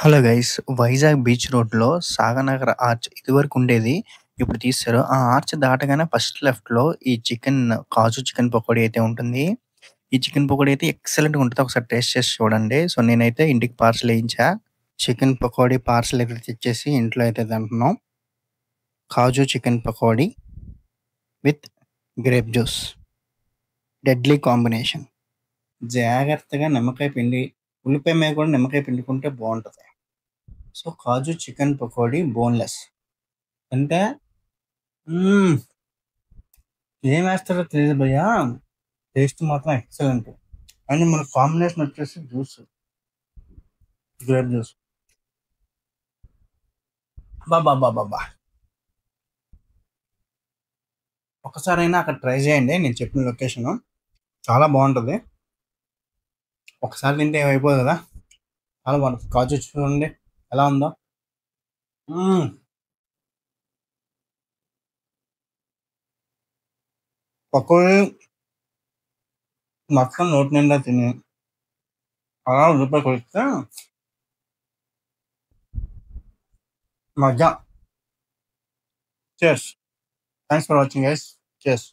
Hello guys, Vizag beach రోడ్‌లో సాగనగర్ arch ఇదివరకు ఉండేది. ఇప్పుడు తీసేశారు. ఆ ఆర్చ్ దాటగానే ఫస్ట్ లెఫ్ట్‌లో ఈ కాజు చికెన్ పకోడీ అయితే ఉంటుంది. ఈ చికెన్ పకోడీ అయితే ఎక్సలెంట్‌గా ఉంటది. ఒకసారి టేస్ట్ చేసి చూడండి. సో, నేనైతే ఇంటికి పార్సెల్ ఏయించా. చికెన్ పకోడీ పార్సెల్ అయితే తెచ్చేసి ఇంట్లో అయితే తింటున్నాం. Kaju chicken pakodi with grape juice. Deadly combination. జాగ్రత్తగా నిమ్మకాయ పిండి, ఉల్లిపాయ మీద కూడా నిమ్మకాయ పిండుకుంటే బావుంటది. So, kaju chicken pakodi boneless. అంటే హ్మ్. ఏమేస్తారో తెలీదు భయ్యా. టేస్ట్ మాత్రం ఎక్సలెంట్. అండ్ మన కాంబినేషన్ వచ్చేసి జ్యూస్. Grape juice. అబ్బబ్బబ్బబ్బబ్బా! ఒక్కసారైనా అక్కడ ట్రై చేయండి. నేను చెప్పిన లొకేషను. చాలా బావుంటది. ఒకసారి తింటే ఏమైపోదు కదా! చాలా బావుంటది. కాజు చూడండి ఎలా ఉందో. హ్మ్. పకోడీ మొత్తం నోటి నిండా తిని, అలా ఉల్లిపాయ కొరికితే మజా. Chairs. Thanks for watching guys. Chairs.